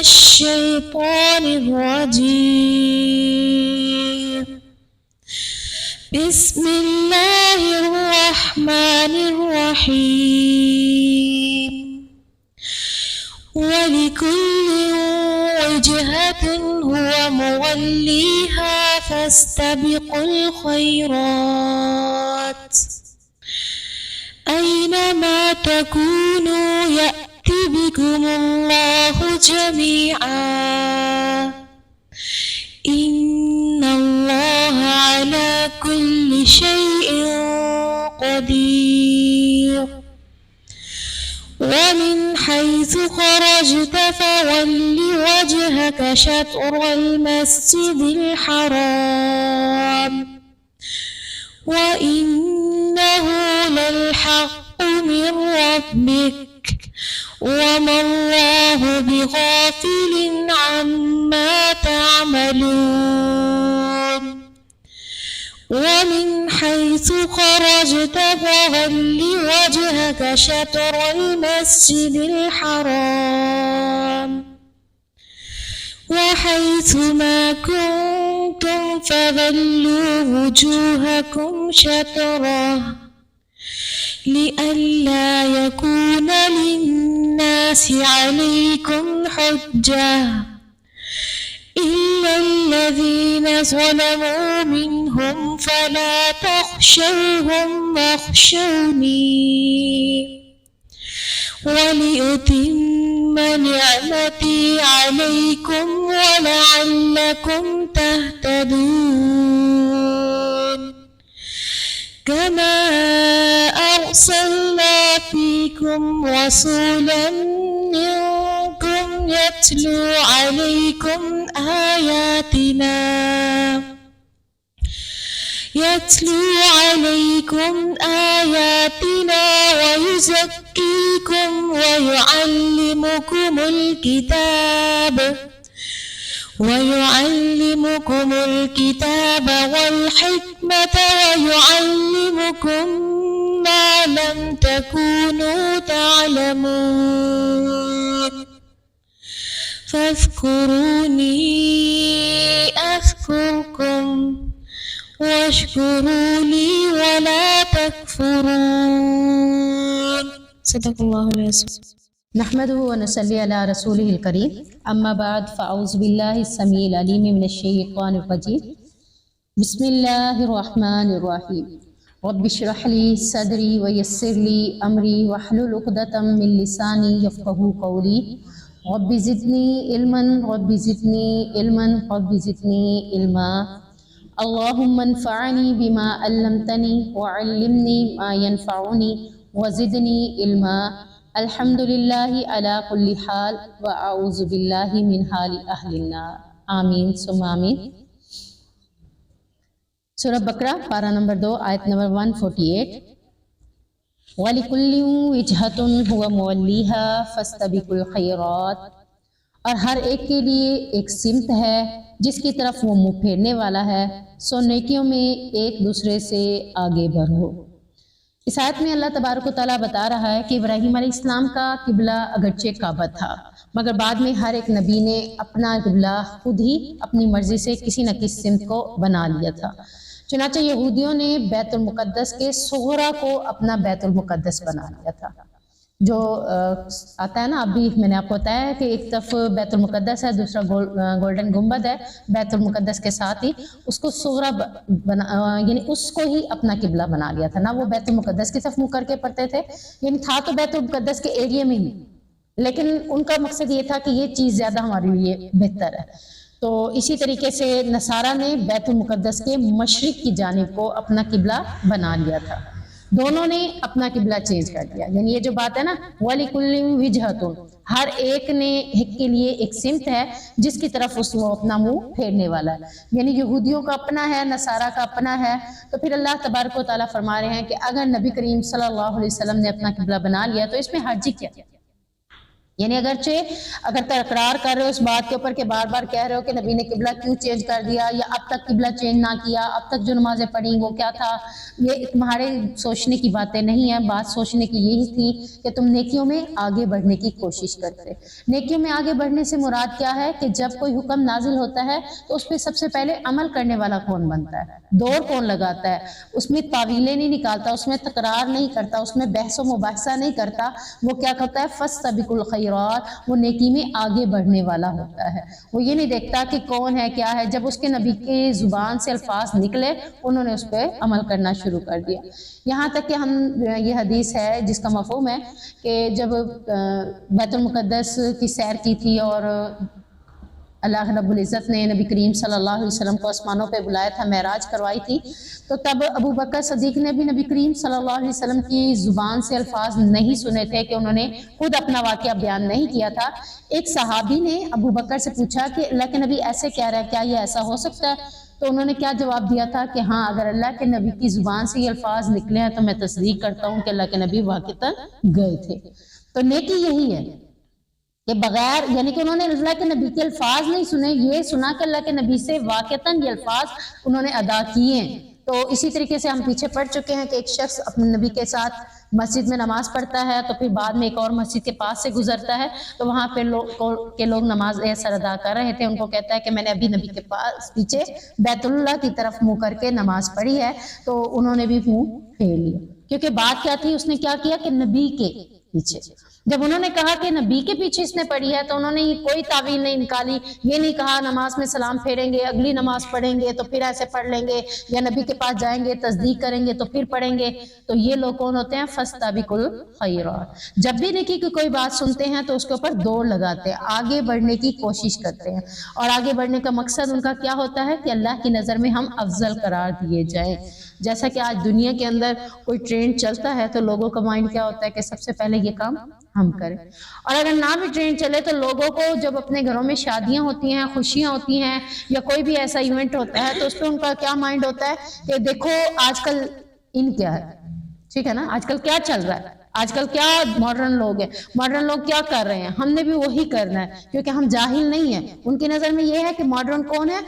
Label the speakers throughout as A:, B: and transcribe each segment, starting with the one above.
A: الشيطان الرجيم. بسم الله الرحمن الرحيم. ولكل وجهة هو موليها فاستبقوا الخيرات أينما تكونوا يأت بكم الله جميعا إن الله على كل شيء قدير. ومن حيث خرجت فول وجهك شطر المسجد الحرام وإنه للحق من ربك وما الله بغافل عما تعملون. ومن حيث خرجت فول وجهك شطر المسجد الحرام وحيث ما كنتم فولوا وجوهكم شطره لئلا يكون للناس عليكم حجة إلا الذين ظلموا منهم فلا تخشوهم واخشوني ولأتم نعمتي عليكم ولعلكم تهتدون. كما أرسلنا فيكم رسولا منكم يتلو عليكم آياتنا ويزكيكم ويعلمكم الكتاب والحكمة ويعلمكم ما لم تكونوا تعلمون. فاذكروني أذكركم واشكروا لي ولا تكفرون. صدق الله العظيم.
B: نحمده ونصلي على رسوله الكريم اما بعد فاعوذ بالله السميع العليم من الشيطان الرجيم. بسم الله الرحمن الرحيم. رب اشرح لي صدري ويسر لي امري واحلل عقدة من لساني يفقهوا قولي. رب زدني علما رب زدني علما رب زدني علما. اللهم انفعني بما علمتني وعلمني ما ينفعني وزدني علما. الحمد للہ علی کل حال واعوذ باللہ من حال اہل النار. آمین ثم آمین. سورہ بقرہ پارہ نمبر 2 آیت نمبر 148. وَلِكُلِّ وِجْهَةٌ هُوَ مُوَلِّيهَا فَاسْتَبِقُوا الْخَيْرَاتِ. اور ہر ایک کے لیے ایک سمت ہے جس کی طرف وہ منہ پھیرنے والا ہے، سو نیکیوں میں ایک دوسرے سے آگے بڑھو. اس آیت میں اللہ تبارک و تعالیٰ بتا رہا ہے کہ ابراہیم علیہ السلام کا قبلہ اگرچہ کعبہ تھا مگر بعد میں ہر ایک نبی نے اپنا قبلہ خود ہی اپنی مرضی سے کسی نہ کسی سمت کو بنا لیا تھا. چنانچہ یہودیوں نے بیت المقدس کے صغرا کو اپنا بیت المقدس بنا لیا تھا. جو آتا ہے نا، اب بھی میں نے آپ کو بتایا ہے کہ ایک طرف بیت المقدس ہے، دوسرا گولڈن گنبد ہے بیت المقدس کے ساتھ ہی، اس کو صغرا یعنی اس کو ہی اپنا قبلہ بنا لیا تھا. نہ وہ بیت المقدس کی طرف منہ کر کے پڑھتے تھے، یعنی تھا تو بیت المقدس کے ایریے میں ہی، لیکن ان کا مقصد یہ تھا کہ یہ چیز زیادہ ہمارے لیے بہتر ہے. تو اسی طریقے سے نصارہ نے بیت المقدس کے مشرق کی جانب کو اپنا قبلہ بنا لیا تھا. دونوں نے اپنا قبلہ چینج کر دیا. یعنی یہ جو بات ہے نا وَلِكُلِّ وِجْهَةٌ، ہر ایک کے لیے ایک سمت ہے جس کی طرف وہ اپنا منہ پھیرنے والا ہے. یعنی یہودیوں کا اپنا ہے، نصارہ کا اپنا ہے. تو پھر اللہ تبارک و تعالیٰ فرما رہے ہیں کہ اگر نبی کریم صلی اللہ علیہ وسلم نے اپنا قبلہ بنا لیا تو اس میں حرج کیا؟ یعنی اگر تکرار کر رہے ہو اس بات کے اوپر کہ بار بار کہہ رہے ہو کہ نبی نے قبلہ کیوں چینج کر دیا، یا اب تک قبلہ چینج نہ کیا، اب تک جو نمازیں پڑھی وہ کیا تھا، یہ تمہارے سوچنے کی باتیں نہیں ہیں. بات سوچنے کی یہی تھی کہ تم نیکیوں میں آگے بڑھنے کی کوشش کرتے. نیکیوں میں آگے بڑھنے سے مراد کیا ہے کہ جب کوئی حکم نازل ہوتا ہے تو اس پہ سب سے پہلے عمل کرنے والا کون بنتا ہے، دوڑ کون لگاتا ہے، اس میں تعویلیں نہیں نکالتا، اس میں تکرار نہیں کرتا، اس میں بحث و مباحثہ نہیں کرتا. وہ کیا کرتا ہے، فاستبقوا الخیرات، وہ نیکی میں آگے بڑھنے والا ہوتا ہے. وہ یہ نہیں دیکھتا کہ کون ہے کیا ہے. جب اس کے نبی کی زبان سے الفاظ نکلے انہوں نے اس پہ عمل کرنا شروع کر دیا. یہاں تک کہ یہ حدیث ہے جس کا مفہوم ہے کہ جب بیت المقدس کی سیر کی تھی اور اللہ رب العزت نے نبی کریم صلی اللہ علیہ وسلم کو آسمانوں پہ بلایا تھا، معراج کروائی تھی، تو تب ابو بکر صدیق نے بھی نبی کریم صلی اللہ علیہ وسلم کی زبان سے الفاظ نہیں سنے تھے کہ انہوں نے خود اپنا واقعہ بیان نہیں کیا تھا. ایک صحابی نے ابو بکر سے پوچھا کہ اللہ کے نبی ایسے کہہ رہا ہے، کیا یہ ایسا ہو سکتا ہے؟ تو انہوں نے کیا جواب دیا تھا کہ ہاں، اگر اللہ کے نبی کی زبان سے یہ الفاظ نکلے ہیں تو میں تصدیق کرتا ہوں کہ اللہ کے نبی واقعتاً گئے تھے. تو نیکی یہی ہے کہ بغیر، یعنی کہ انہوں نے اللہ کے نبی کے الفاظ نہیں سنے، یہ سنا کہ اللہ کے نبی سے واقعتاً یہ الفاظ انہوں نے ادا کیے ہیں. تو اسی طریقے سے ہم پیچھے پڑھ چکے ہیں کہ ایک شخص اپنے نبی کے ساتھ مسجد میں نماز پڑھتا ہے، تو پھر بعد میں ایک اور مسجد کے پاس سے گزرتا ہے، تو وہاں پہ لوگ نماز اثر ادا کر رہے تھے. ان کو کہتا ہے کہ میں نے ابھی نبی کے پاس پیچھے بیت اللہ کی طرف منہ کر کے نماز پڑھی ہے. تو انہوں نے بھی منہ پھیر لیا، کیونکہ بات کیا تھی، اس نے کیا کیا کہ نبی کے پیچھے. جب انہوں نے کہا کہ نبی کے پیچھے اس نے پڑھی ہے تو انہوں نے کوئی تعویل نہیں نکالی. یہ نہیں کہا نماز میں سلام پھیریں گے، اگلی نماز پڑھیں گے تو پھر ایسے پڑھ لیں گے، یا نبی کے پاس جائیں گے تصدیق کریں گے تو پھر پڑھیں گے. تو یہ لوگ کون ہوتے ہیں، فاستبقوا الخیرات. جب بھی نیکی کی کوئی بات سنتے ہیں تو اس کے اوپر دوڑ لگاتے ہیں، آگے بڑھنے کی کوشش کرتے ہیں. اور آگے بڑھنے کا مقصد ان کا کیا ہوتا ہے کہ اللہ کی نظر میں ہم افضل قرار دیے جائیں. جیسا کہ آج دنیا کے اندر کوئی ٹرینڈ چلتا ہے تو لوگوں کا مائنڈ کیا ہوتا ہے کہ سب سے پہلے یہ کام ہم کریں. اور اگر نہ بھی ٹرینڈ چلے تو لوگوں کو جب اپنے گھروں میں شادیاں ہوتی ہیں، خوشیاں ہوتی ہیں، یا کوئی بھی ایسا ایونٹ ہوتا ہے تو اس پہ ان کا کیا مائنڈ ہوتا ہے کہ دیکھو آج کل ان کیا ہے، ٹھیک ہے نا، آج کل کیا چل رہا ہے، آج کل کیا ماڈرن لوگ ہیں، ماڈرن لوگ کیا کر رہے ہیں، ہم نے بھی وہی کرنا ہے. کیونکہ ہم جاہل نہیں ہیں. ان کی نظر میں یہ ہے کہ ماڈرن کون ہے،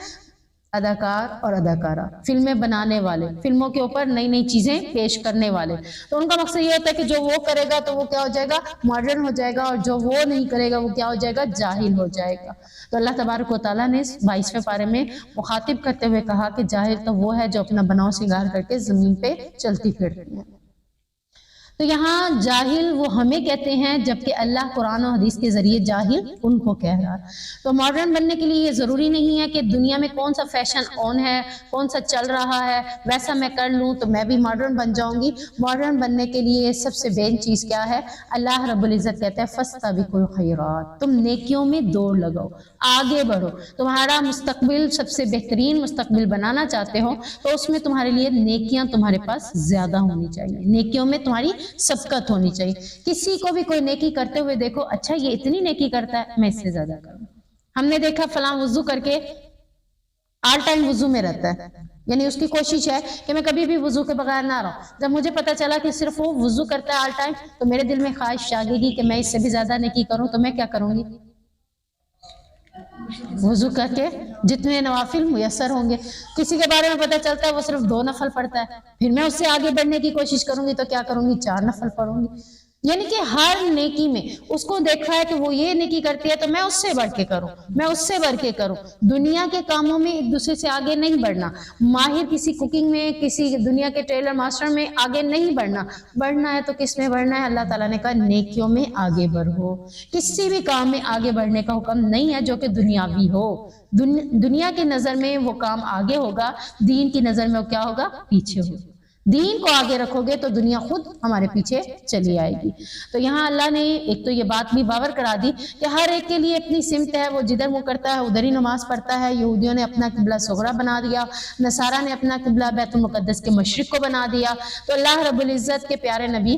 B: اداکار اور اداکارہ، فلمیں بنانے والے، فلموں کے اوپر نئی نئی چیزیں پیش کرنے والے. تو ان کا مقصد یہ ہوتا ہے کہ جو وہ کرے گا تو وہ کیا ہو جائے گا، ماڈرن ہو جائے گا، اور جو وہ نہیں کرے گا وہ کیا ہو جائے گا، جاہل ہو جائے گا. تو اللہ تبارک و تعالیٰ نے 22ویں پارے میں مخاطب کرتے ہوئے کہا کہ جاہل تو وہ ہے جو اپنا بناؤ سنگار کر کے زمین پہ چلتی پھرتی ہے. تو یہاں جاہل وہ ہمیں کہتے ہیں، جبکہ اللہ قرآن و حدیث کے ذریعے جاہل ان کو کہہ رہا ہے. تو ماڈرن بننے کے لیے یہ ضروری نہیں ہے کہ دنیا میں کون سا فیشن آن ہے، کون سا چل رہا ہے، ویسا میں کر لوں تو میں بھی ماڈرن بن جاؤں گی. ماڈرن بننے کے لیے سب سے بین چیز کیا ہے، اللہ رب العزت کہتا ہے فاستبقوا الخیرات، تم نیکیوں میں دوڑ لگاؤ، آگے بڑھو. تمہارا مستقبل سب سے بہترین مستقبل بنانا چاہتے ہو تو اس میں تمہارے لیے نیکیاں تمہارے پاس زیادہ ہونی چاہیے، نیکیوں میں تمہاری سبقت ہونی چاہیے. کسی کو بھی کوئی نیکی کرتے ہوئے دیکھو، اچھا یہ اتنی نیکی کرتا ہے، میں اس سے زیادہ کروں. ہم نے دیکھا فلاں وضو کر کے آل ٹائم وضو میں رہتا ہے، یعنی اس کی کوشش ہے کہ میں کبھی بھی وضو کے بغیر نہ رہوں. جب مجھے پتا چلا کہ صرف وہ وضو کرتا ہے آل ٹائم تو میرے دل میں خواہش جاگے گی کہ میں اس سے بھی زیادہ نیکی کروں. تو میں کیا کروں گی، وضو کر کے جتنے نوافل میسر ہوں گے. کسی کے بارے میں پتہ چلتا ہے وہ صرف 2 نفل پڑھتا ہے، پھر میں اس سے آگے بڑھنے کی کوشش کروں گی تو کیا کروں گی، 4 نفل پڑھوں گی. یعنی کہ ہر نیکی میں اس کو دیکھا ہے کہ وہ یہ نیکی کرتی ہے تو میں اس سے بڑھ کے کروں، میں اس سے بڑھ کے کروں. دنیا کے کاموں میں ایک دوسرے سے آگے نہیں بڑھنا، ماہر کسی کوکنگ میں، کسی دنیا کے ٹیلر ماسٹر میں آگے نہیں بڑھنا. بڑھنا ہے تو کس میں بڑھنا ہے، اللہ تعالیٰ نے کہا نیکیوں میں آگے بڑھو. کسی بھی کام میں آگے بڑھنے کا حکم نہیں ہے جو کہ دنیاوی ہو. دنیا کی نظر میں وہ کام آگے ہوگا، دین کی نظر میں وہ کیا ہوگا، پیچھے ہوگا. دین کو آگے رکھو گے تو دنیا خود ہمارے پیچھے چلی آئے گی. تو یہاں اللہ نے ایک تو یہ بات بھی باور کرا دی کہ ہر ایک کے لیے اپنی سمت ہے، وہ جدھر منہ کرتا ہے ادھر ہی نماز پڑھتا ہے. یہودیوں نے اپنا قبلہ صغرا بنا دیا، نصارہ نے اپنا قبلہ بیت المقدس کے مشرق کو بنا دیا. تو اللہ رب العزت کے پیارے نبی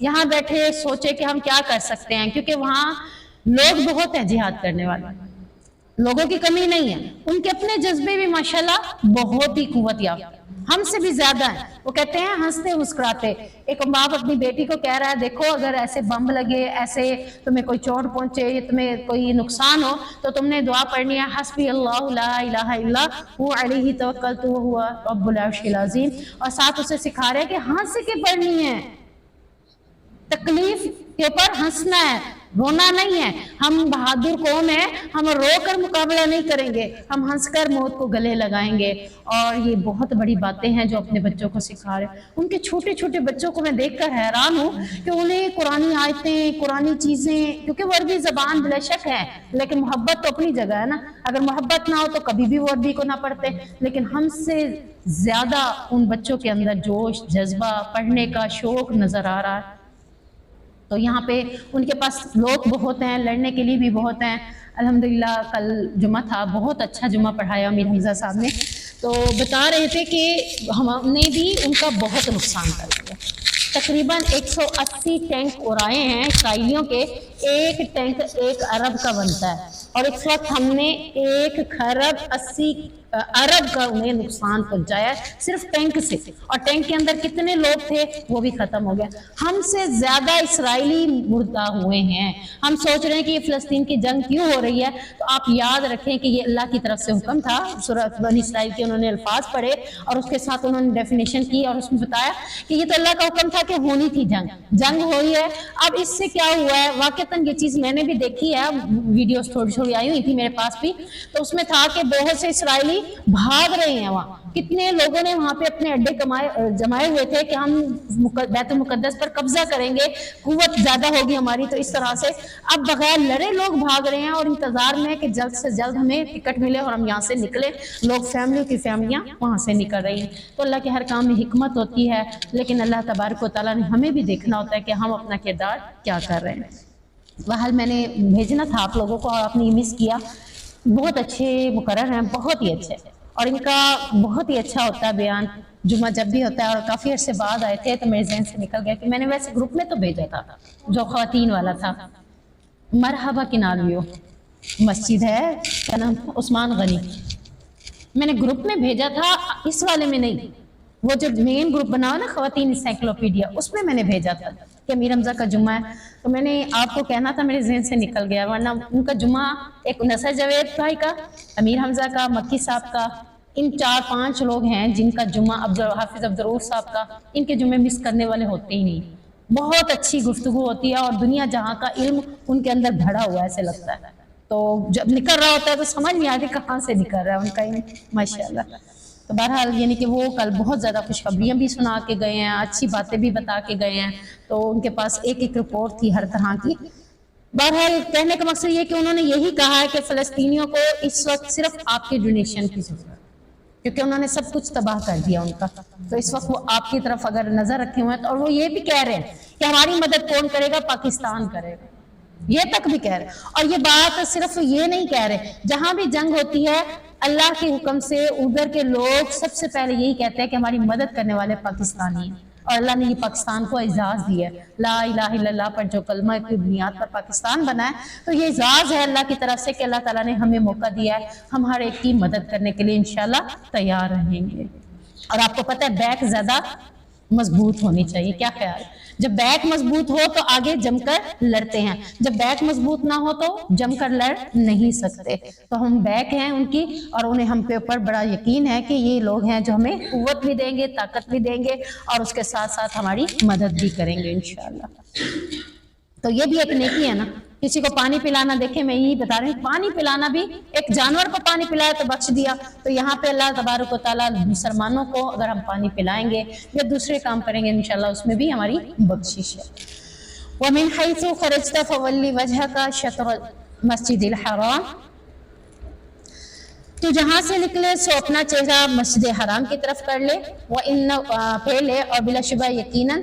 B: یہاں بیٹھے سوچے کہ ہم کیا کر سکتے ہیں، کیونکہ وہاں لوگ بہت ہیں جہاد کرنے والے، لوگوں کی کمی نہیں ہے، ان کے اپنے جذبے بھی ماشاءاللہ بہت ہی قوت یافتہ، ہم سے بھی زیادہ ہیں۔ وہ کہتے ہیں ہنستے مسکراتے، ایک باپ اپنی بیٹی کو کہہ رہا ہے دیکھو اگر ایسے بم لگے، ایسے تمہیں کوئی چوٹ پہنچے یا تمہیں کوئی نقصان ہو تو تم نے دعا پڑھنی ہے حسبی اللہ لا الہ الا هو علیہ توکلت وہو رب العرش العظیم، اور ساتھ اسے سکھا رہے ہیں کہ ہنس کے پڑھنی ہے، تکلیف کے اوپر ہنسنا ہے، رونا نہیں ہے۔ ہم بہادر قوم ہیں، ہم رو کر مقابلہ نہیں کریں گے، ہم ہنس کر موت کو گلے لگائیں گے۔ اور یہ بہت بڑی باتیں ہیں جو اپنے بچوں کو سکھا رہے ہیں۔ ان کے چھوٹے چھوٹے بچوں کو میں دیکھ کر حیران ہوں کہ انہیں قرآنی آیتیں، قرآنی چیزیں، کیونکہ وہ عربی زبان بلا شک ہے لیکن محبت تو اپنی جگہ ہے نا، اگر محبت نہ ہو تو کبھی بھی وہ عربی کو نہ پڑھتے، لیکن ہم سے زیادہ ان بچوں کے اندر جوش، جذبہ، پڑھنے کا شوق نظر آ رہا ہے۔ تو یہاں پہ ان کے پاس لوگ بہت ہیں، لڑنے کے لیے بھی بہت ہیں۔ الحمدللہ کل جمعہ تھا، بہت اچھا جمعہ پڑھایا امیر حمزہ صاحب نے، تو بتا رہے تھے کہ ہم نے بھی ان کا بہت نقصان کر دیا، تقریباً 180 ٹینک اڑائے ہیں اسرائیلیوں کے، ایک ٹینک 1 ارب کا بنتا ہے، اور اس وقت ہم نے 1 خرب 80 ارب کا انہیں نقصان پہنچایا ہے صرف ٹینک سے، اور ٹینک کے اندر کتنے لوگ تھے وہ بھی ختم ہو گیا۔ ہم سے زیادہ اسرائیلی مردہ ہوئے ہیں۔ ہم سوچ رہے ہیں کہ یہ فلسطین کی جنگ کیوں ہو رہی ہے، تو آپ یاد رکھیں کہ یہ اللہ کی طرف سے حکم تھا، سورۃ بنی اسرائیل کے انہوں نے الفاظ پڑھے اور اس کے ساتھ انہوں نے ڈیفینیشن کی اور اس میں بتایا کہ یہ تو اللہ کا حکم تھا کہ ہونی تھی جنگ ہوئی ہے۔ اب اس سے کیا ہوا ہے، واقعتاً یہ چیز میں نے بھی دیکھی ہے، ویڈیوز تھوڑی تھوڑی آئی ہوئی تھی میرے پاس بھی، تو اس میں تھا کہ بہت سے اسرائیلی بھاگ رہے ہیں وہاں، کتنے لوگوں نے وہاں پہ اپنے اڈے جمائے ہوئے تھے کہ ہم بیت المقدس پر قبضہ کریں گے، قوت زیادہ ہوگی ہماری، تو اس طرح سے اب بغیر لڑے لوگ بھاگ رہے ہیں اور انتظار میں کہ جلد سے جلد ہمیں ٹکٹ ملے اور ہم یہاں سے نکلیں۔ لوگ فیملیوں کی فیملیاں وہاں سے نکل رہی ہیں۔ تو اللہ کے ہر کام میں حکمت ہوتی ہے، لیکن اللہ تبارک و تعالیٰ نے ہمیں بھی دیکھنا ہوتا ہے کہ ہم اپنا کردار کیا کر رہے ہیں۔ بہرحال میں نے بھیجنا تھا آپ لوگوں کو اور آپ نے مس کیا۔ بہت اچھے مقرر ہیں، بہت ہی اچھے، اور ان کا بہت ہی اچھا ہوتا ہے بیان جمعہ جب بھی ہوتا ہے، اور کافی عرصے بعد آئے تھے تو میرے ذہن سے نکل گیا کہ میں نے ویسے گروپ میں تو بھیجا تھا جو خواتین والا تھا، مرحبا کنالویو مسجد ہے، کیا نام تھا، عثمان غنی، میں نے گروپ میں بھیجا تھا، اس والے میں نہیں، وہ جو مین گروپ بنا ہوا نا خواتین انسائکلوپیڈیا، اس میں نے بھیجا تھا کہ امیر حمزہ کا جمعہ ہے، تو میں نے آپ کو کہنا تھا میرے ذہن سے نکل گیا، ورنہ ان کا جمعہ ایک نصر جاوید بھائی کا، امیر حمزہ کا، مکی صاحب کا، ان 4-5 لوگ ہیں جن کا جمعہ، حافظ عبدالرؤوف صاحب کا، ان کے جمعے مس کرنے والے ہوتے ہی نہیں۔ بہت اچھی گفتگو ہوتی ہے اور دنیا جہاں کا علم ان کے اندر بھرا ہوا ایسے لگتا ہے، تو جب نکل رہا ہوتا ہے تو سمجھ نہیں آتی کہاں سے نکل رہا ہے ان کا علم، ماشاءاللہ۔ تو بہرحال یعنی کہ وہ کل بہت زیادہ خوشخبریاں بھی سنا کے گئے ہیں، اچھی باتیں بھی بتا کے گئے ہیں، تو ان کے پاس ایک رپورٹ تھی ہر طرح کی۔ بہرحال کہنے کا مقصد یہ کہ انہوں نے یہی کہا ہے کہ فلسطینیوں کو اس وقت صرف آپ کے ڈونیشن کی ضرورت ہے، کیونکہ انہوں نے سب کچھ تباہ کر دیا ان کا، تو اس وقت وہ آپ کی طرف اگر نظر رکھے ہوئے ہیں، اور وہ یہ بھی کہہ رہے ہیں کہ ہماری مدد کون کرے گا، پاکستان کرے گا، یہ تک بھی کہہ رہے ہیں۔ اور یہ بات صرف یہ نہیں کہہ رہے، جہاں بھی جنگ ہوتی ہے اللہ کے حکم سے ادھر کے لوگ سب سے پہلے یہی کہتے ہیں کہ ہماری مدد کرنے والے پاکستانی ہیں، اور اللہ نے یہ پاکستان کو اعزاز دیا ہے، لا الہ الا اللہ پر جو کلمہ کی بنیاد پر پاکستان بنا ہے، تو یہ اعزاز ہے اللہ کی طرف سے کہ اللہ تعالیٰ نے ہمیں موقع دیا ہے، ہم ہر ایک کی مدد کرنے کے لیے انشاءاللہ تیار رہیں گے۔ اور آپ کو پتہ ہے بیک زیادہ مضبوط ہونی چاہیے، کیا خیال ہے؟ جب بیک مضبوط ہو تو آگے جم کر لڑتے ہیں، جب بیک مضبوط نہ ہو تو جم کر لڑ نہیں سکتے، تو ہم بیک ہیں ان کی، اور انہیں ہم پہ اوپر بڑا یقین ہے کہ یہ لوگ ہیں جو ہمیں قوت بھی دیں گے، طاقت بھی دیں گے، اور اس کے ساتھ ساتھ ہماری مدد بھی کریں گے انشاءاللہ۔ تو یہ بھی ایک نیکی ہے نا، کسی کو پانی پلانا، دیکھیں میں یہی بتا رہی ہوں، پانی پلانا بھی، ایک جانور کو پانی پلایا تو بخش دیا، تو یہاں پہ اللہ تبارک و تعالیٰ مسلمانوں کو اگر ہم پانی پلائیں گے یا دوسرے کام کریں گے انشاءاللہ اس میں بھی ہماری بخشش ہے۔ وَمِنْ حَيْثُ خَرَجْتَ فَوَلِّ وَجْهَكَ شَطْرَ الْمَسْجِدِ الْحَرَامِ، تو جہاں سے نکلے سو اپنا چہرہ مسجد حرام کی طرف کر لے، پھیر لے، اور بلا شبہ یقیناً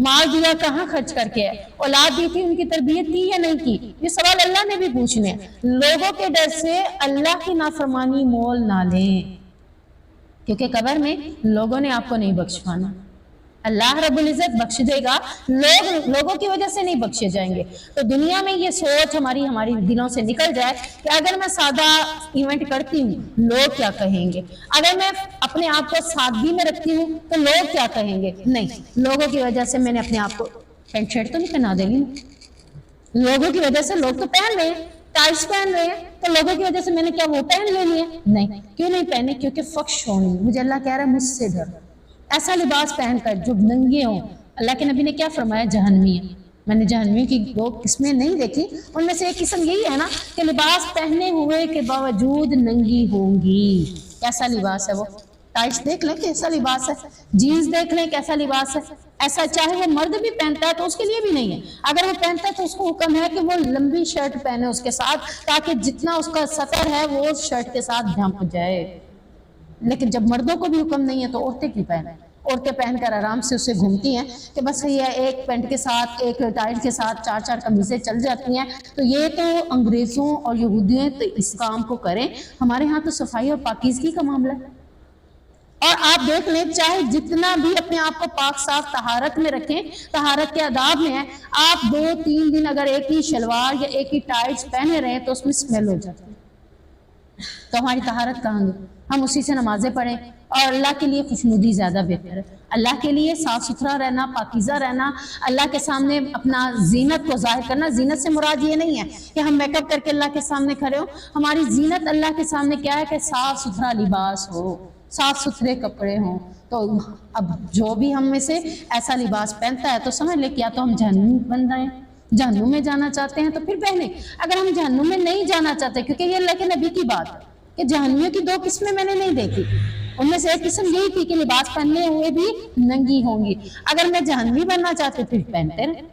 B: مال دیا کہاں خرچ کر کے ہے، اولاد دی تھی ان کی تربیت کی یا نہیں کی، یہ سوال اللہ نے بھی پوچھنے ہیں۔ لوگوں کے ڈر سے اللہ کی نافرمانی مول نہ لیں، کیونکہ قبر میں لوگوں نے آپ کو نہیں بخش پانا، اللہ رب العزت بخش دے گا، لوگوں کی وجہ سے نہیں بخشے جائیں گے۔ تو دنیا میں یہ سوچ ہماری دلوں سے نکل جائے کہ اگر میں سادہ ایونٹ کرتی ہوں لوگ کیا کہیں گے، اگر میں اپنے آپ کو سادگی میں رکھتی ہوں تو لوگ کیا کہیں گے۔ نہیں، لوگوں کی وجہ سے میں نے اپنے آپ کو پینٹ شرٹ تو نہیں پہنا دے گی، لوگوں کی وجہ سے لوگ تو پہن رہے ہیں، ٹائٹس پہن رہے ہیں، تو لوگوں کی وجہ سے میں نے کیا وہ پہن لینی ہے؟ نہیں، کیوں نہیں پہنے؟ کیونکہ فخش ہونی، مجھے اللہ کہہ رہا ہے مجھ سے ڈر، ایسا لباس پہن کر جو ننگے ہوں۔ اللہ کے نبی نے کیا فرمایا؟ جہنمی ہے۔ میں نے جہنمیوں کی دو قسمیں نہیں دیکھی، ان میں سے ایک قسم یہی ہے نا کہ لباس پہنے ہوئے کے باوجود ننگی ہوں گی۔ کیسا لباس ہے وہ؟ ٹائٹس دیکھ لیں کیسا لباس ہے، جینز دیکھ لیں کیسا لباس ہے، ایسا چاہے وہ مرد بھی پہنتا ہے تو اس کے لیے بھی نہیں ہے، اگر وہ پہنتا ہے تو اس کو حکم ہے کہ وہ لمبی شرٹ پہنے اس کے ساتھ، تاکہ جتنا اس کا سطر ہے وہ شرٹ کے ساتھ ڈھانپ جائے۔ لیکن جب مردوں کو بھی حکم نہیں ہے تو عورتیں کی پہنیں؟ عورتیں پہن کر آرام سے اسے گھومتی ہیں کہ بس یہ ایک پینٹ کے ساتھ ایک ٹائٹ کے ساتھ چار چار قمیصیں چل جاتی ہیں۔ تو یہ تو انگریزوں اور یہودیوں تو اس کام کو کریں، ہمارے ہاں تو صفائی اور پاکیزگی کا معاملہ ہے۔ اور آپ دیکھ لیں چاہے جتنا بھی اپنے آپ کو پاک صاف طہارت میں رکھیں، طہارت کے آداب میں ہیں، آپ 2-3 دن اگر ایک ہی شلوار یا ایک ہی ٹائٹس پہنے رہیں تو اس میں اسمیل ہو جاتی ہے، تو ہماری طہارت کہاں گئی؟ ہم اسی سے نمازیں پڑھیں، اور اللہ کے لیے خوشنودی زیادہ بہتر ہے، اللہ کے لیے صاف ستھرا رہنا، پاکیزہ رہنا، اللہ کے سامنے اپنا زینت کو ظاہر کرنا۔ زینت سے مراد یہ نہیں ہے کہ ہم میک اپ کر کے اللہ کے سامنے کھڑے ہوں، ہماری زینت اللہ کے سامنے کیا ہے کہ صاف ستھرا لباس ہو، صاف ستھرے کپڑے ہوں۔ تو اب جو بھی ہم میں سے ایسا لباس پہنتا ہے تو سمجھ لے کہ یا تو ہم جہنم بن رہے ہیں، جہنم میں جانا چاہتے ہیں تو پھر پہنے، اگر ہم جہنم میں نہیں جانا چاہتے، کیونکہ یہ اللہ کے نبی کی بات ہے کہ جہنمیوں کی 2 قسمیں میں نے نہیں دیکھی، ان میں سے ایک قسم یہی تھی کہ لباس پہننے ہوئے بھی ننگی ہوں گی۔ اگر میں جہنمی بننا چاہتی پھر پہنتے رہے،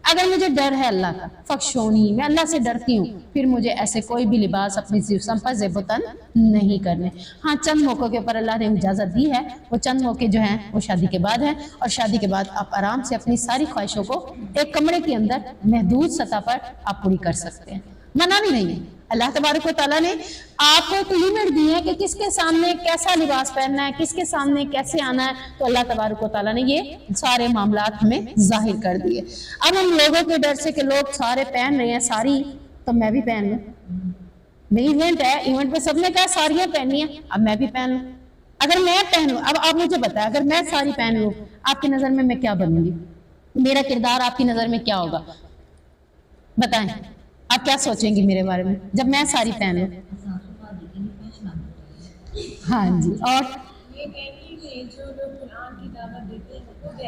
B: اگر مجھے ڈر ہے اللہ کا، فخشونی، میں اللہ سے ڈرتی ہوں، پھر مجھے ایسے کوئی بھی لباس اپنی جسم پر زیب و تن نہیں کرنے۔ ہاں چند موقعوں کے اوپر اللہ نے اجازت دی ہے، وہ چند موقع جو ہیں وہ شادی کے بعد ہیں، اور شادی کے بعد آپ آرام سے اپنی ساری خواہشوں کو ایک کمرے کے اندر محدود سطح پر آپ پوری کر سکتے ہیں، منع بھی نہیں ہے۔ اللہ تبارک و تعالیٰ نے آپ کو ایک لمٹ دی ہے کہ کس کے سامنے کیسا لباس پہننا ہے، کس کے سامنے کیسے آنا ہے، تو اللہ تبارک و تعالیٰ نے یہ سارے معاملات ہمیں ظاہر کر دیے۔ اب ہم لوگوں کے ڈر سے کہ لوگ سارے پہن رہے ہیں ساری، تو میں بھی پہن لوں، میں ایونٹ ہے، ایونٹ پہ سب نے کہا ساریاں پہننی ہیں، اب میں بھی پہن لوں۔ اگر میں پہن لوں، اب آپ مجھے بتائیں اگر میں ساری پہن لوں آپ کی نظر میں کیا بنوں گی؟ میرا کردار آپ کی نظر میں کیا ہوگا؟ بتائیں آپ کیا سوچیں گی میرے بارے میں جب میں ساری پہن لوں؟ ہاں جی، اور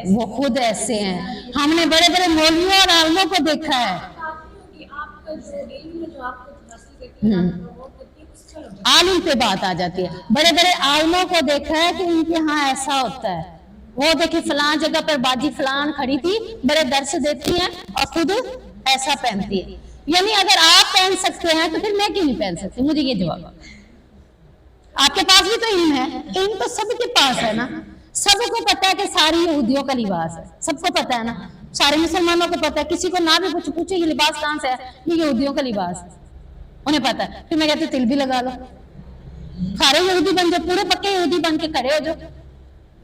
B: وہ خود ایسے ہیں، ہم نے بڑے بڑے مولویوں اور عالموں کو دیکھا ہے، عالم پہ بات آ جاتی ہے، بڑے بڑے عالموں کو دیکھا ہے کہ ان کے ہاں ایسا ہوتا ہے، وہ دیکھیں فلاں جگہ پر باجی فلان کھڑی تھی، بڑے درس دیتی ہیں اور خود ایسا پہنتی ہے۔ یعنی اگر آپ پہن سکتے ہیں تو پھر میں کیوں نہیں پہن سکتی؟ مجھے یہ جواب، آپ کے پاس بھی تو علم ہے، علم تو سب کے پاس ہے نا، سب کو پتا ہے کہ ساری یہودیوں کا لباس ہے، سب کو پتا ہے نا، سارے مسلمانوں کو پتا ہے، کسی کو نہ بھی کچھ پوچھے یہ لباس کہاں سے ہے، یہ یہودیوں کا لباس ہے، انہیں پتا ہے۔ پھر میں کہتی تل بھی لگا لو، سارے یہودی بن جاؤ، پورے پکے یہودی بن کے کھڑے ہو جاؤ۔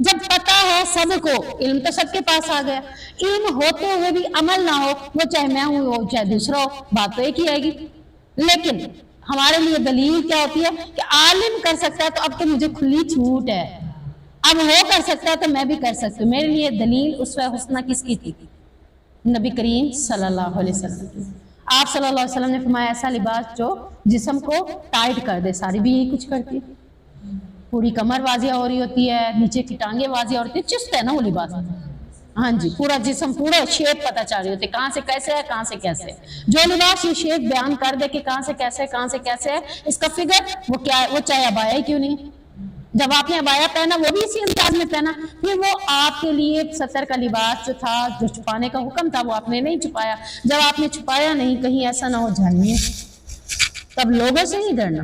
B: جب پتا ہے سب کو، علم تو سب کے پاس آ گیا، علم ہوتے ہوئے بھی عمل نہ ہو، وہ چاہے میں ہوں ہو چاہے دوسرا ہو، بات تو ایک ہی آئے گی۔ لیکن ہمارے لیے دلیل کیا ہوتی ہے کہ عالم کر سکتا ہے تو اب تو مجھے کھلی چھوٹ ہے، اب وہ کر سکتا ہے تو میں بھی کر سکتی ہوں۔ میرے لیے دلیل اسوہ حسنہ کس کی تھی؟ نبی کریم صلی اللہ علیہ وسلم کی۔ آپ صلی اللہ علیہ وسلم نے فرمایا ایسا لباس جو جسم کو ٹائٹ کر دے، ساری بھی یہی کچھ کرتی ہے، پوری کمر واضح ہو رہی ہوتی ہے، نیچے کی ٹانگیں واضح ہو رہی ہوتی ہے، چست ہے نا وہ لباس، ہاں جی، پورا جسم پورا شیپ پتہ چل رہی ہوتی ہے، کہاں سے کیسے ہے، کہاں سے کیسے ہے۔ جو لباس یہ شیپ بیان کر دے کہ کہاں سے کیسے ہے، کہاں سے کیسے ہے، اس کا فگر وہ کیا ہے، وہ چاہے ابایا ہی کیوں نہیں، جب آپ نے ابایا پہنا وہ بھی اسی انداز میں پہنا، پھر وہ آپ کے لیے ستر کا لباس جو تھا، جو چھپانے کا حکم تھا وہ آپ نے نہیں چھپایا، جب آپ نے چھپایا نہیں کہیں ایسا نہ ہو جہنمی، تب لوگوں سے نہیں ڈرنا،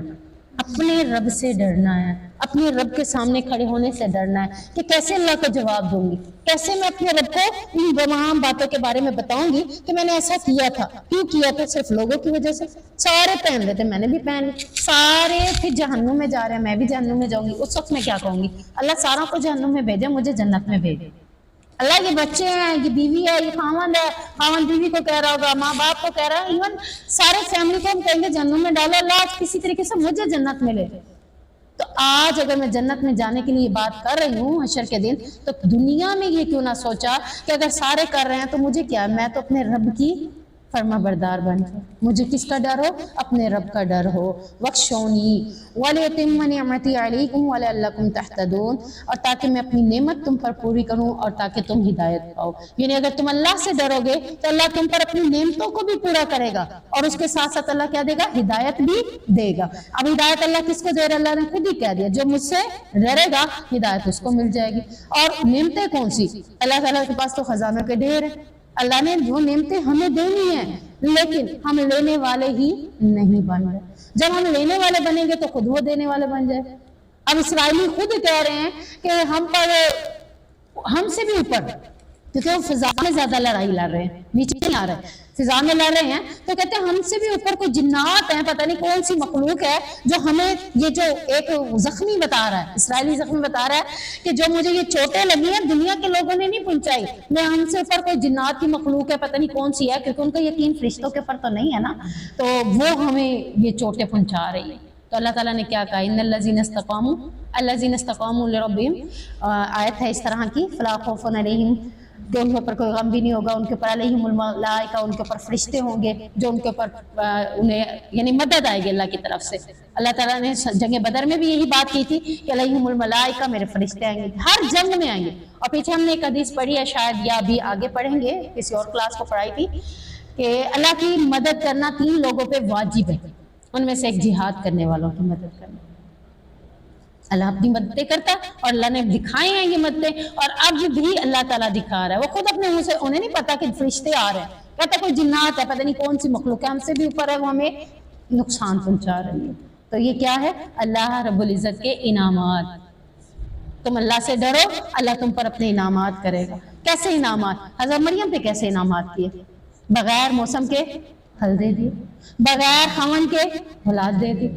B: اپنے رب سے ڈرنا ہے۔ اپنے رب کے سامنے کھڑے ہونے سے ڈرنا ہے کہ کیسے اللہ کو جواب دوں گی، کیسے میں اپنے رب کو ان تمام باتوں کے بارے میں بتاؤں گی کہ میں نے ایسا کیا تھا، کیوں کیا تھا؟ صرف لوگوں کی وجہ سے۔ سارے پہن رہے تھے، میں نے بھی پہن لی، سارے پھر جہنم میں جا رہے ہیں، میں بھی جہنم میں جاؤں گی، اس وقت میں کیا کہوں گی؟ اللہ ساروں کو جہنم میں بھیجے، مجھے جنت میں بھیجے۔ اللہ یہ بچے ہیں، یہ بیوی ہے، یہ خاوند ہے، خاوند بیوی کو کہہ رہا ہوگا، ماں باپ کو کہہ رہا ہے، ایون سارے فیملی کو ہم کہیں گے جہنم میں ڈالو، اللہ آج کسی طریقے سے مجھے جنت میں لے۔ تو آج اگر میں جنت میں جانے کے لیے بات کر رہی ہوں حشر کے دن، تو دنیا میں یہ کیوں نہ سوچا کہ اگر سارے کر رہے ہیں تو مجھے کیا، میں تو اپنے رب کی فرما بردار بن جاؤں۔ مجھے کس کا ڈر ہو؟ اپنے رب کا ڈر ہو۔ وَخْشَوْنِي وَلِأُتِمَّ نِعْمَتِي عَلَيْكُمْ وَلَعَلَّكُمْ تَهْتَدُونَ، اور تاکہ میں اپنی نعمت تم پر پوری کروں اور تاکہ تم ہدایت پاؤ۔ یعنی اگر تم اللہ سے ڈرو گے تو اللہ تم پر اپنی نعمتوں کو بھی پورا کرے گا، اور اس کے ساتھ ساتھ اللہ کیا دے گا؟ ہدایت بھی دے گا۔ اب ہدایت اللہ کس کو دے رہا ہے؟ اللہ نے خود ہی کہہ دیا، جو مجھ سے ڈرے گا ہدایت اس کو مل جائے گی۔ اور نعمتیں کون سی؟ اللہ تعالیٰ کے پاس تو خزانوں کے ڈھیر ہیں، اللہ نے جو نعمتیں ہمیں دینی ہیں، لیکن ہم لینے والے ہی نہیں بن رہے۔ جب ہم لینے والے بنیں گے تو خود وہ دینے والے بن جائے۔ اب اسرائیلی خود کہہ رہے ہیں کہ ہم سے بھی اوپر، کیونکہ وہ فضا میں زیادہ لڑائی لڑ رہے ہیں، نیچے نہیں آ رہے، فضا میں لڑ رہے ہیں، تو کہتے ہیں ہم سے بھی اوپر کوئی جنات ہیں، پتہ نہیں کون سی مخلوق ہے جو ہمیں یہ جو ایک زخمی بتا رہا ہے، اسرائیلی زخمی بتا رہا ہے کہ جو مجھے یہ چوٹیں لگی ہیں دنیا کے لوگوں نے نہیں پہنچائی، میں ہم سے اوپر کوئی جنات کی مخلوق ہے، پتہ نہیں کون سی ہے، کیونکہ ان کا یقین فرشتوں کے اوپر تو نہیں ہے نا، تو وہ ہمیں یہ چوٹیں پہنچا رہی ہیں۔ تو اللہ تعالیٰ نے کیا کہا؟ ان الذین استقاموا الذین استقاموا لربہم، آیت ہے اس طرح کی، فلا خوف علیہم، کہ ان کے اوپر کوئی غم بھی نہیں ہوگا، ان کے اوپر علیہم الملائکہ، ان کے اوپر فرشتے ہوں گے جو ان کے اوپر انہیں یعنی مدد آئے گی اللہ کی طرف سے۔ اللہ تعالیٰ نے جنگ بدر میں بھی یہی بات کی تھی کہ علیہم الملائکہ، میرے فرشتے آئیں گے، ہر جنگ میں آئیں گے۔ اور پیچھے ہم نے ایک حدیث پڑھی ہے، شاید یا ابھی آگے پڑھیں گے، کسی اور کلاس کو پڑھائی تھی، کہ اللہ کی مدد کرنا 3 لوگوں پہ واجب ہے، ان میں سے ایک جہاد کرنے والوں کی مدد کرنا۔ اللہ اپنی مددیں کرتا ہے اور اللہ نے دکھائے ہیں یہ مددیں، اور اب بھی اللہ تعالیٰ دکھا رہا ہے، وہ خود اپنے منہ سے، انہیں نہیں پتا کہ فرشتے آ رہے ہیں، کہتا کوئی جنات ہے، پتہ نہیں کون سی مخلوق ہے، ہم سے بھی اوپر ہے، وہ ہمیں نقصان پہنچا رہی ہے۔ تو یہ کیا ہے؟ اللہ رب العزت کے انعامات۔ تم اللہ سے ڈرو، اللہ تم پر اپنے انعامات کرے گا۔ کیسے انعامات؟ حضرت مریم پہ کیسے انعامات کیے؟ بغیر موسم کے پھل دے دیے، بغیر خاوند کے اولاد دے دی،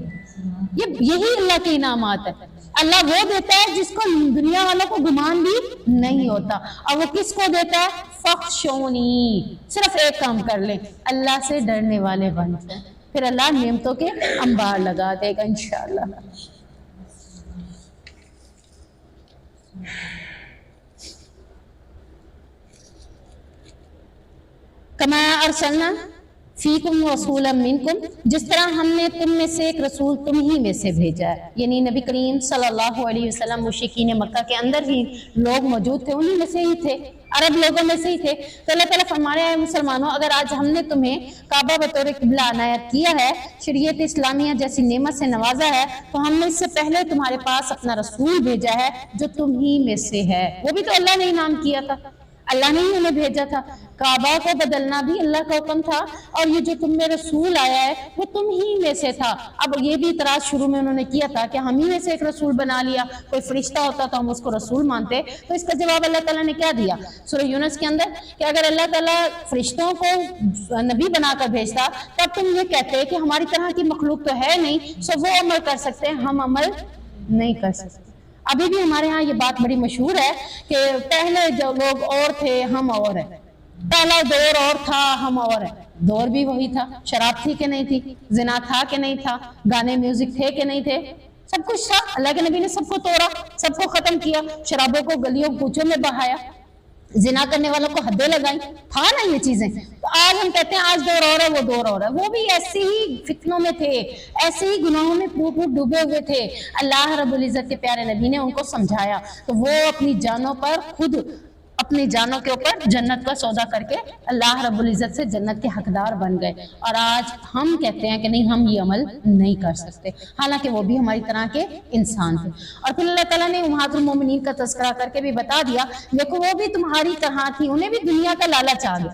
B: یہی اللہ کے انعامات ہے۔ اللہ وہ دیتا ہے جس کو دنیا والوں کو گمان بھی نہیں ہوتا، اور وہ کس کو دیتا ہے؟ فخشونی، صرف ایک کام کر لیں، اللہ سے ڈرنے والے بن جائیں، پھر اللہ نعمتوں کے انبار لگا دے گا انشاءاللہ۔ کما ارسلنا فیکم رسولا منکم، جس طرح ہم نے تم میں سے ایک رسول تم ہی میں سے بھیجا ہے، یعنی نبی کریم صلی اللہ علیہ وسلم مشرکین مکہ کے اندر ہی لوگ موجود تھے، انہی میں سے ہی تھے، عرب لوگوں میں سے ہی تھے۔ تو اللہ تعالیٰ فرما رہے ہیں مسلمانوں، اگر آج ہم نے تمہیں کعبہ بطور قبلہ عنایت کیا ہے، شریعت اسلامیہ جیسی نعمت سے نوازا ہے، تو ہم نے اس سے پہلے تمہارے پاس اپنا رسول بھیجا ہے جو تم ہی میں سے ہے، وہ بھی تو اللہ نے انعام کیا تھا، اللہ نے ہی انہیں بھیجا تھا۔ کعبہ کو بدلنا بھی اللہ کا حکم تھا، اور یہ جو تم میں رسول آیا ہے وہ تم ہی میں سے تھا۔ اب یہ بھی اعتراض شروع میں انہوں نے کیا تھا کہ ہم ہی میں سے ایک رسول بنا لیا، کوئی فرشتہ ہوتا تو ہم اس کو رسول مانتے، تو اس کا جواب اللہ تعالیٰ نے کیا دیا سورہ یونس کے اندر، کہ اگر اللہ تعالیٰ فرشتوں کو نبی بنا کر بھیجتا تب تم یہ کہتے کہ ہماری طرح کی مخلوق تو ہے نہیں، سو وہ عمل کر سکتے ہیں، ہم عمل نہیں کر سکتے۔ ابھی بھی ہمارے ہاں یہ بات بڑی مشہور ہے کہ پہلے جو لوگ اور تھے ہم اور ہیں، پہلا دور اور تھا ہم اور ہیں، دور بھی وہی تھا، شراب تھی کہ نہیں تھی، زنا تھا کہ نہیں تھا، گانے میوزک تھے کہ نہیں تھے، سب کچھ تھا۔ اللہ کے نبی نے سب کو توڑا، سب کو ختم کیا، شرابوں کو گلیوں کوچوں میں بہایا، زنا کرنے والوں کو حدیں لگائیں، تھا نا یہ چیزیں۔ تو آج ہم کہتے ہیں آج دور اور ہے وہ دور اور ہے، وہ بھی ایسے ہی فتنوں میں تھے، ایسے ہی گناہوں میں ڈوبے ہوئے تھے۔ اللہ رب العزت کے پیارے نبی نے ان کو سمجھایا، تو وہ اپنی جانوں پر خود اپنی جانوں کے اوپر جنت کا سودا کر کے اللہ رب العزت سے جنت کے حقدار بن گئے، اور آج ہم کہتے ہیں کہ نہیں ہم یہ عمل نہیں کر سکتے، حالانکہ وہ بھی ہماری طرح کے انسان تھے۔ اور پھر اللہ تعالیٰ نے امہات المومنین کا تذکرہ کر کے بھی بتا دیا، دیکھو وہ بھی تمہاری طرح تھی، انہیں بھی دنیا کا لالچ آ گیا،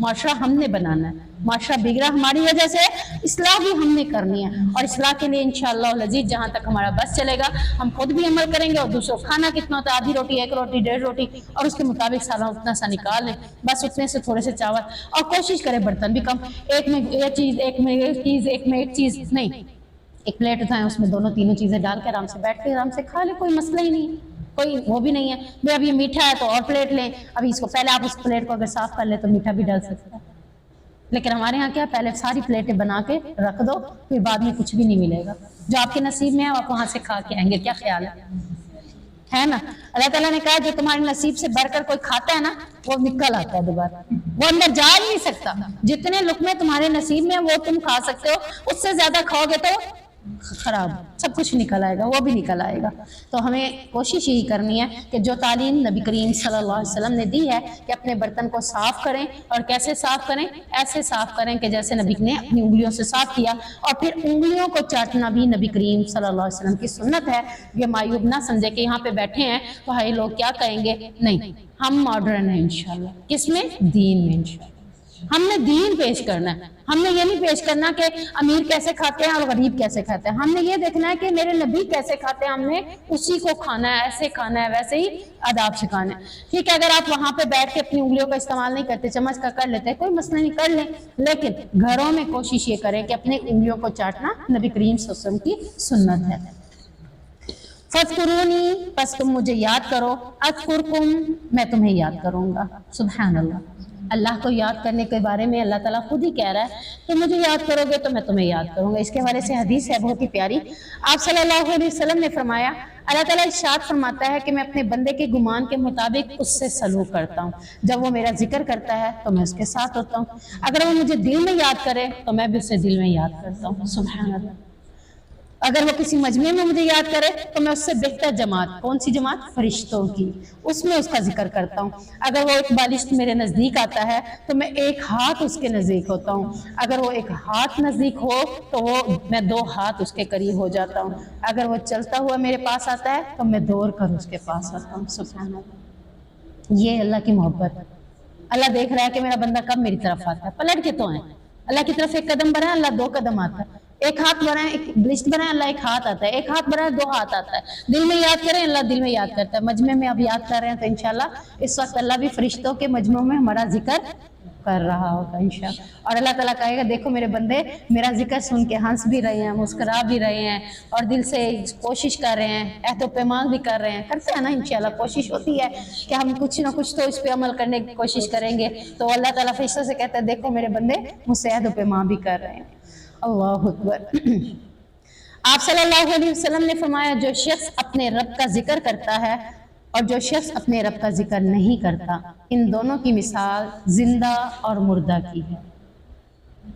B: معاشرہ ہم نے بنانا ہے، معاشرہ بگڑا ہماری وجہ سے، اصلاح بھی ہم نے کرنی ہے، اور اصلاح کے لیے انشاءاللہ العزیز جہاں تک ہمارا بس چلے گا ہم خود بھی عمل کریں گے، اور دوسروں کھانا کتنا ہوتا ہے، آدھی روٹی، ایک روٹی، 1.5 روٹی، اور اس کے مطابق سالہ اتنا سا نکال لیں، بس اتنے سے تھوڑے سے چاول، اور کوشش کریں برتن بھی کم، ایک میں ایک چیز، ایک میں ایک چیز، ایک میں ایک چیز نہیں، ایک پلیٹ اٹھائیں، اس میں دونوں تینوں چیزیں ڈال کے آرام سے بیٹھ کے آرام سے کھا لیں، کوئی مسئلہ ہی نہیں، کوئی وہ بھی نہیں ہے بھائی اب یہ میٹھا ہے تو اور پلیٹ لیں، ابھی اس کو پہلے آپ اس پلیٹ کو اگر صاف کر لیں تو میٹھا بھی ڈال سکتے ہیں، لیکن ہمارے ہاں کیا، پہلے ساری پلیٹیں بنا کے رکھ دو، پھر بعد میں کچھ بھی نہیں ملے گا، جو آپ کے نصیب میں ہے آپ وہاں سے کھا کے آئیں گے، کیا خیال ہے نا؟ اللہ تعالیٰ نے کہا جو تمہارے نصیب سے بڑھ کر کوئی کھاتا ہے نا وہ نکل آتا ہے دوبارہ، وہ اندر جا ہی نہیں سکتا، جتنے لقمے تمہارے نصیب میں وہ تم کھا سکتے ہو، اس سے زیادہ کھاؤ گے تو خراب، سب کچھ نکل آئے گا، وہ بھی نکل آئے گا۔ تو ہمیں کوشش یہی کرنی ہے کہ جو تعلیم نبی کریم صلی اللہ علیہ وسلم نے دی ہے کہ اپنے برتن کو صاف کریں، اور کیسے صاف کریں، ایسے صاف کریں کہ جیسے نبی نے اپنی انگلیوں سے صاف کیا، اور پھر انگلیوں کو چاٹنا بھی نبی کریم صلی اللہ علیہ وسلم کی سنت ہے۔ یہ معیوب نہ سمجھے کہ یہاں پہ بیٹھے ہیں تو ہائی لوگ کیا کہیں گے، نہیں، ہم ماڈرن ہیں انشاءاللہ، کس میں، دین میں انشاءاللہ، ہم نے دین پیش کرنا ہے، ہم نے یہ نہیں پیش کرنا کہ امیر کیسے کھاتے ہیں اور غریب کیسے کھاتے ہیں، ہم نے یہ دیکھنا ہے کہ میرے نبی کیسے کھاتے ہیں، ہم نے اسی کو کھانا ہے، ایسے کھانا ہے، ویسے ہی آداب سے کھانا ہے۔ ٹھیک ہے اگر آپ وہاں پہ بیٹھ کے اپنی انگلیوں کا استعمال نہیں کرتے، چمچ کا کر لیتے، کوئی مسئلہ نہیں، کر لیں، لیکن گھروں میں کوشش یہ کریں کہ اپنی انگلیوں کو چاٹنا نبی کریم صلی اللہ علیہ وسلم کی سنت ہے۔ فَاذْكُرُونِی، پس تم مجھے یاد کرو، اذکرکم، میں تمہیں یاد کروں گا۔ سبحان اللہ، اللہ کو یاد کرنے کے بارے میں اللہ تعالیٰ خود ہی کہہ رہا ہے کہ مجھے یاد کرو گے تو میں تمہیں یاد کروں گا۔ اس کے حوالے سے حدیث ہے بہت ہی پیاری، آپ صلی اللہ علیہ وسلم نے فرمایا، اللہ تعالیٰ ارشاد فرماتا ہے کہ میں اپنے بندے کے گمان کے مطابق اس سے سلوک کرتا ہوں، جب وہ میرا ذکر کرتا ہے تو میں اس کے ساتھ ہوتا ہوں، اگر وہ مجھے دل میں یاد کرے تو میں بھی اسے دل میں یاد کرتا ہوں۔ سبحان اللہ، اگر وہ کسی مجمع میں مجھے یاد کرے تو میں اس سے بہتر جماعت، کون سی جماعت، فرشتوں کی، اس میں اس کا ذکر کرتا ہوں، اگر وہ ایک بالشت میرے نزدیک آتا ہے تو میں ایک ہاتھ اس کے نزدیک ہوتا ہوں، اگر وہ ایک ہاتھ نزدیک ہو تو میں 2 ہاتھ اس کے قریب ہو جاتا ہوں، اگر وہ چلتا ہوا میرے پاس آتا ہے تو میں دوڑ کر اس کے پاس آتا ہوں۔ سبحان اللہ، یہ اللہ کی محبت، اللہ دیکھ رہا ہے کہ میرا بندہ کب میری طرف آتا ہے، پلٹ کے تو ہیں، اللہ کی طرف ایک قدم بڑھائے اللہ 2 قدم آتا ہے، ایک ہاتھ بڑھائے، ایک بلشت بنائے اللہ 1 ہاتھ آتا ہے، ایک ہاتھ بڑھائے 2 ہاتھ آتا ہے، دل میں یاد کریں اللہ دل میں یاد کرتا ہے۔ مجمع میں اب یاد کر رہے ہیں تو انشاءاللہ اس وقت اللہ بھی فرشتوں کے مجمع میں ہمارا ذکر کر رہا ہوگا انشاءاللہ، اور اللہ تعالیٰ کہے گا دیکھو میرے بندے میرا ذکر سن کے ہنس بھی رہے ہیں، مسکرا بھی رہے ہیں، اور دل سے کوشش کر رہے ہیں، عہد و پیمان بھی کر رہے ہیں، کرتے ہیں نا انشاءاللہ، کوشش ہوتی ہے کہ ہم کچھ نہ کچھ تو اس پہ عمل کرنے کی کوشش کریں گے، تو اللہ تعالیٰ فرشتوں سے کہتا ہے دیکھو میرے بندے مجھ سے عہد و پیمان بھی کر رہے ہیں۔ اللہ اکبر۔ آپ صلی اللہ علیہ وسلم نے فرمایا جو شخص اپنے رب کا ذکر کرتا ہے اور جو شخص اپنے رب کا ذکر نہیں کرتا، ان دونوں کی مثال زندہ اور مردہ کی ہے۔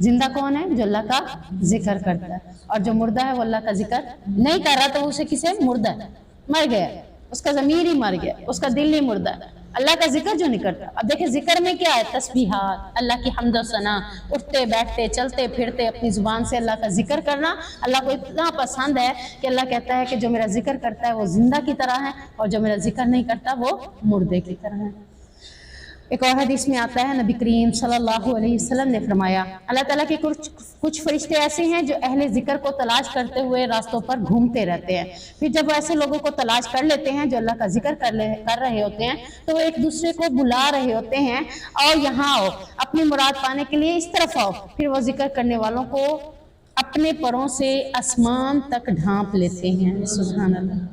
B: زندہ کون ہے؟ جو اللہ کا ذکر کرتا ہے، اور جو مردہ ہے وہ اللہ کا ذکر نہیں کر رہا، تو اسے کسے، مردہ ہے، مر گیا، اس کا ضمیر ہی مر گیا، اس کا دل ہی مردہ ہے، اللہ کا ذکر جو نہیں کرتا۔ اب دیکھیں ذکر میں کیا ہے، تسبیحات، اللہ کی حمد و ثنا، اٹھتے بیٹھتے چلتے پھرتے اپنی زبان سے اللہ کا ذکر کرنا اللہ کو اتنا پسند ہے کہ اللہ کہتا ہے کہ جو میرا ذکر کرتا ہے وہ زندہ کی طرح ہے، اور جو میرا ذکر نہیں کرتا وہ مردے کی طرح ہے۔ ایک اور حدیث میں آتا ہے نبی کریم صلی اللہ علیہ وسلم نے فرمایا اللہ تعالیٰ کے کچھ فرشتے ایسے ہیں جو اہل ذکر کو تلاش کرتے ہوئے راستوں پر گھومتے رہتے ہیں، پھر جب وہ ایسے لوگوں کو تلاش کر لیتے ہیں جو اللہ کا ذکر کر رہے ہوتے ہیں تو وہ ایک دوسرے کو بلا رہے ہوتے ہیں، اور یہاں آؤ، اپنی مراد پانے کے لیے اس طرف آؤ، پھر وہ ذکر کرنے والوں کو اپنے پروں سے آسمان تک ڈھانپ لیتے ہیں۔ سبحان اللہ۔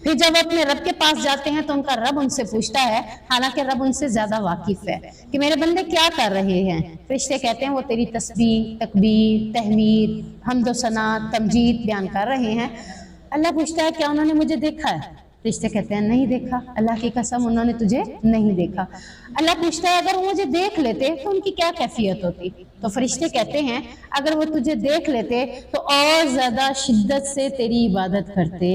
B: پھر جب وہ اپنے رب کے پاس جاتے ہیں تو ان کا رب ان سے پوچھتا ہے، حالانکہ رب ان سے زیادہ واقف ہے، کہ میرے بندے کیا کر رہے ہیں؟ فرشتے کہتے ہیں وہ تیری تسبیح، تکبیر، تحمید، حمد و ثنا، تمجید بیان کر رہے ہیں۔ اللہ پوچھتا ہے کیا انہوں نے مجھے دیکھا ہے؟ فرشتے کہتے ہیں نہیں دیکھا، اللہ کی قسم انہوں نے تجھے نہیں دیکھا۔ اللہ پوچھتا ہے اگر وہ مجھے دیکھ لیتے تو ان کی کیا کیفیت ہوتی؟ تو فرشتے کہتے ہیں اگر وہ تجھے دیکھ لیتے تو اور زیادہ شدت سے تیری عبادت کرتے،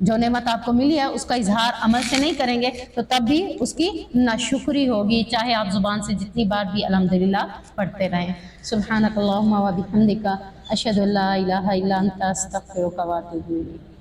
B: جو نعمت آپ کو ملی ہے اس کا اظہار عمل سے نہیں کریں گے تو تب بھی اس کی ناشکری ہوگی، چاہے آپ زبان سے جتنی بار بھی الحمدللہ پڑھتے رہیں۔ سبحانک اللہم و بحمدک اشہد ان لا الہ الا انت استغفرک و اتوب الیک۔